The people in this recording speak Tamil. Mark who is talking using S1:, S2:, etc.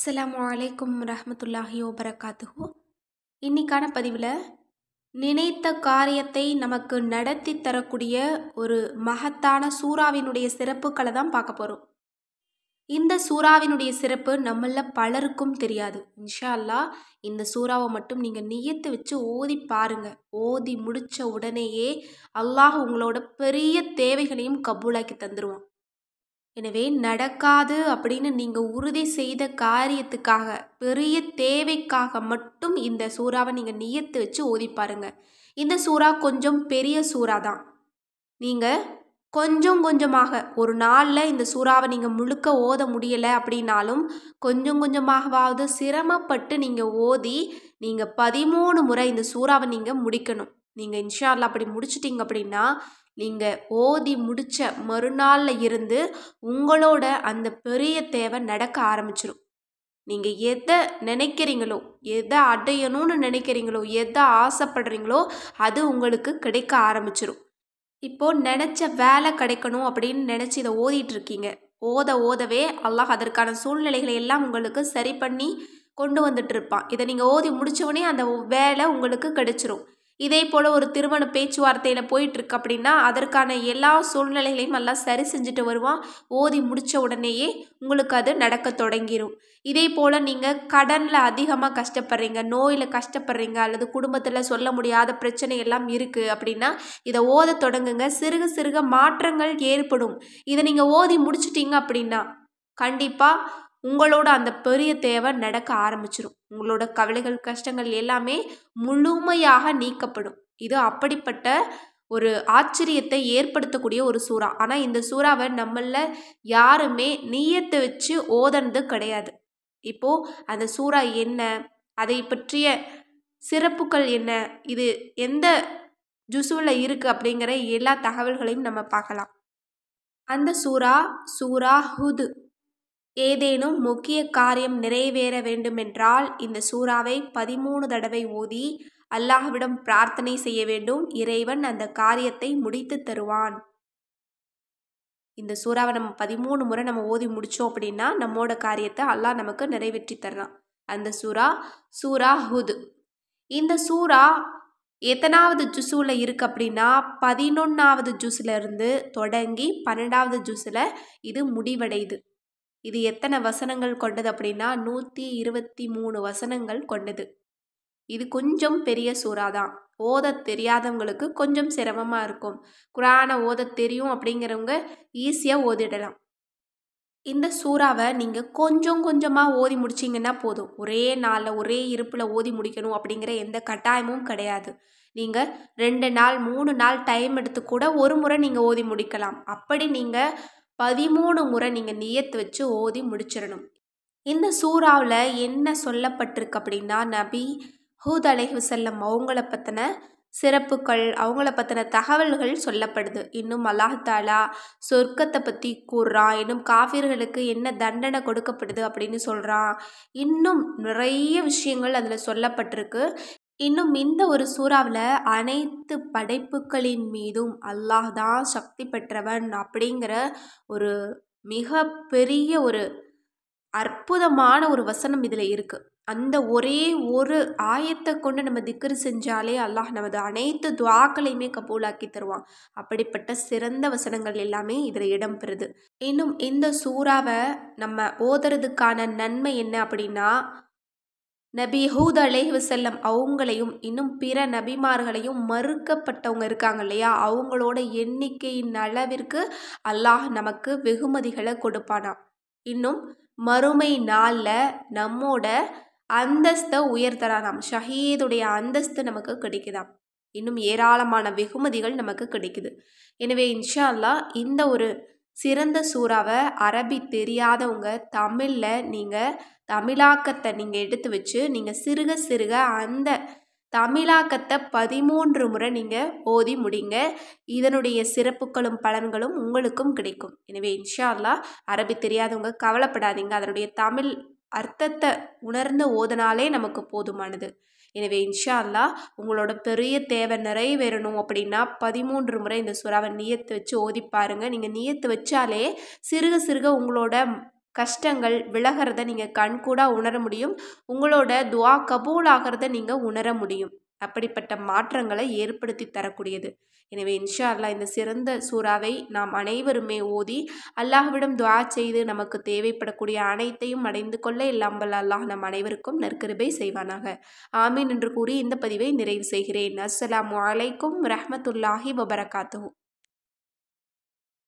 S1: அஸ்ஸலாமு அலைக்கும் ரஹ்மத்துல்லாஹி வபரகாத்துஹு. இன்னைக்கான பதிவில் நினைத்த காரியத்தை நமக்கு நடத்தி தரக்கூடிய ஒரு மகத்தான சூறாவினுடைய சிறப்புகளை தான் பார்க்க போகிறோம். இந்த சூறாவினுடைய சிறப்பு நம்மள பலருக்கும் தெரியாது. இன்ஷா அல்லாஹ் இந்த சூறாவை மட்டும் நீங்கள் நியத்து வச்சு ஓதி பாருங்க. ஓதி முடித்த உடனேயே அல்லாஹ் உங்களோட பெரிய தேவைகளையும் கபூலாக்கி தந்துடுவான். எனவே நடக்காது அப்படின்னு நீங்கள் உறுதி செய்த காரியத்துக்காக, பெரிய தேவைக்காக மட்டும் இந்த சூறாவை நீங்கள் நியத்து வச்சு ஓதி பாருங்க. இந்த சூறா கொஞ்சம் பெரிய சூறா தான். நீங்கள் கொஞ்சம் கொஞ்சமாக ஒரு நாளில் இந்த சூறாவை நீங்கள் முழுக்க ஓத முடியலை அப்படின்னாலும் கொஞ்சம் கொஞ்சமாகவாவது சிரமப்பட்டு நீங்கள் ஓதி நீங்கள் 13 முறை இந்த சூறாவை நீங்கள் முடிக்கணும். நீங்கள் இன்ஷா அல்லாஹ் அப்படி முடிச்சிட்டிங்க அப்படின்னா நீங்கள் ஓதி முடித்த மறுநாளில் இருந்து உங்களோட அந்த பெரிய தேவை நடக்க ஆரம்பிச்சிடும். நீங்கள் எதை நினைக்கிறீங்களோ, எதை அடையணும்னு நினைக்கிறீங்களோ, எதை ஆசைப்படுறீங்களோ அது உங்களுக்கு கிடைக்க ஆரம்பிச்சிடும். இப்போது நினச்ச வேலை கிடைக்கணும் அப்படின்னு நினச்சி இதை ஓதிட்டு இருக்கீங்க. ஓதவே அல்லாஹ் அதற்கான சூழ்நிலைகளை எல்லாம் உங்களுக்கு சரி பண்ணி கொண்டு வந்துட்டு இருப்பான். இதை நீங்கள் ஓதி முடித்தவொடனே அந்த வேலை உங்களுக்கு கிடைச்சிரும். இதே போல் ஒரு திருமண பேச்சுவார்த்தையில் போயிட்டுருக்கு அப்படின்னா அதற்கான எல்லா சூழ்நிலைகளையும் எல்லாம் சரி செஞ்சுட்டு வருவான். ஓதி முடித்த உடனேயே உங்களுக்கு அது நடக்க தொடங்கிடும். இதே போல் நீங்கள் கடனில் அதிகமாக கஷ்டப்படுறீங்க, நோயில் கஷ்டப்படுறீங்க, அல்லது குடும்பத்தில் சொல்ல முடியாத பிரச்சனை எல்லாம் இருக்குது அப்படின்னா இதை ஓத தொடங்குங்க. சிறுக சிறுக மாற்றங்கள் ஏற்படும். இதை நீங்கள் ஓதி முடிச்சிட்டிங்க அப்படின்னா கண்டிப்பாக உங்களோட அந்த பெரிய தேவை நடக்க ஆரம்பிச்சிடும். உங்களோட கவலைகள் கஷ்டங்கள் எல்லாமே முழுமையாக நீக்கப்படும். இது அப்படிப்பட்ட ஒரு ஆச்சரியத்தை ஏற்படுத்தக்கூடிய ஒரு சூறா. ஆனால் இந்த சூறாவை நம்மள யாருமே நியத்தை வச்சு ஓதனது கிடையாது. இப்போது அந்த சூறா என்ன, அதை பற்றிய சிறப்புகள் என்ன, இது எந்த ஜுசுவில் இருக்குது அப்படிங்கிற எல்லா தகவல்களையும் நம்ம பார்க்கலாம். அந்த சூரா ஹுத். ஏதேனும் முக்கிய காரியம் நிறைவேற வேண்டுமென்றால் இந்த சூறாவை 13 தடவை ஓதி அல்லாஹ்விடம் பிரார்த்தனை செய்ய வேண்டும். இறைவன் அந்த காரியத்தை முடித்து தருவான். இந்த சூறாவை நம்ம 13 முறை நம்ம ஓதி முடித்தோம் அப்படின்னா நம்மோட காரியத்தை அல்லாஹ் நமக்கு நிறைவேற்றி தர்றான். அந்த சூரா ஹுத். இந்த சூறா எத்தனாவது ஜுஸுவில் இருக்குது அப்படின்னா 11வது ஜுஸில் இருந்து தொடங்கி 12வது ஜுஸில் இது முடிவடையுது. இது எத்தனை வசனங்கள் கொண்டது அப்படின்னா 123 வசனங்கள் கொண்டது. இது கொஞ்சம் பெரிய சூறா தான். ஓத தெரியாதவங்களுக்கு கொஞ்சம் சிரமமாக இருக்கும். குர்ஆனை ஓத தெரியும் அப்படிங்கிறவங்க ஈஸியாக ஓதிடலாம். இந்த சூறாவை நீங்கள் கொஞ்சம் கொஞ்சமாக ஓதி முடிச்சிங்கன்னா போதும். ஒரே நாளில் ஒரே இருப்பில் ஓதி முடிக்கணும் அப்படிங்கிற எந்த கட்டாயமும் கிடையாது. நீங்கள் 2 நாள் 3 நாள் டைம் எடுத்து கூட ஒரு முறை நீங்கள் ஓதி முடிக்கலாம். அப்படி நீங்கள் 13 முறை நீங்கள் நியத்து வச்சு ஓதி முடிச்சிடணும். இந்த சூறாவில் என்ன சொல்லப்பட்டிருக்கு அப்படின்னா நபி ஹூத் அலைஹிவஸல்லம் அவங்கள பற்றின சிறப்புகள், அவங்கள பற்றின தகவல்கள் சொல்லப்படுது. இன்னும் அல்லாஹ் தஆலா சொர்க்கத்தை பற்றி கூறுறான். இன்னும் காஃபிர்களுக்கு என்ன தண்டனை கொடுக்கப்படுது அப்படின்னு சொல்கிறான். இன்னும் நிறைய விஷயங்கள் அதில் சொல்லப்பட்டிருக்கு. இன்னும் இந்த ஒரு சூறாவில் அனைத்து படைப்புகளின் மீதும் அல்லாஹ் தான் சக்தி பெற்றவன் அப்படிங்கிற ஒரு மிக பெரிய ஒரு அற்புதமான ஒரு வசனம் இதில் இருக்குது. அந்த ஒரே ஒரு ஆயத்தை கொண்டு நம்ம திக்ர் செஞ்சாலே அல்லாஹ் நமது அனைத்து துஆக்களையுமே கபூலாக்கி தருவான். அப்படிப்பட்ட சிறந்த வசனங்கள் எல்லாமே இதில் இடம்பெறுது. இன்னும் இந்த சூறாவை நம்ம ஓதுறதுக்கான நன்மை என்ன அப்படின்னா நபி ஹூத் அலைஹிவஸல்லம் அவங்களையும் இன்னும் பிற நபிமார்களையும் மறுக்கப்பட்டவங்க இருக்காங்க இல்லையா, அவங்களோட எண்ணிக்கையின் அளவிற்கு அல்லாஹ் நமக்கு வெகுமதிகளை கொடுப்பானா. இன்னும் மறுமை நாளில் நம்மோட அந்தஸ்தை உயர்த்தறானாம். ஷஹீதுடைய அந்தஸ்து நமக்கு கிடைக்குதாம். இன்னும் ஏராளமான வெகுமதிகள் நமக்கு கிடைக்குது. எனவே இன்ஷா அல்லாஹ் இந்த ஒரு சிறந்த சூறாவை அரபி தெரியாதவங்க தமிழில் நீங்கள் தமிழாக்கத்தை நீங்கள் எடுத்து வச்சு நீங்கள் சிறுக சிறுக அந்த தமிழாக்கத்தை 13 முறை நீங்கள் ஓதி முடிங்க. இதனுடைய சிறப்புகளும் பலன்களும் உங்களுக்கும் கிடைக்கும். எனவே இன்ஷா அல்லாஹ் அரபி தெரியாதவங்க கவலைப்படாதீங்க. அதனுடைய தமிழ் அர்த்தத்தை உணர்ந்து ஓதினாலே நமக்கு போதுமானது. எனவே இன்ஷா அல்லாஹ் உங்களோட பெரிய தேவை நிறைவேறணும் அப்படின்னா 13 முறை இந்த சூறாவை நியத்து வச்சு ஓதி பாருங்க. நீங்கள் நியத்து வச்சாலே சிறுக சிறுக உங்களோட கஷ்டங்கள் விலகிறத நீங்கள் கண்கூடாக உணர முடியும். உங்களோட துஆ கபூல் ஆகிறத நீங்கள் உணர முடியும். அப்படிப்பட்ட மாற்றங்களை ஏற்படுத்தி தரக்கூடியது. எனவே இன்ஷா அல்லாஹ் இந்த சிறந்த சூறாவை நாம் அனைவருமே ஓதி அல்லாஹ்விடம் துஆ செய்து நமக்கு தேவைப்படக்கூடிய அனைத்தையும் அடைந்து கொள்ள எல்லாம் வல்ல அல்லாஹ் நம் அனைவருக்கும் நற்கிருபை செய்வானாக. ஆமீன் என்று கூறி இந்த பதிவை நிறைவு செய்கிறேன். அஸ்ஸலாமு அலைக்கும் ரஹ்மத்துல்லாஹி வபரகாத்துஹு.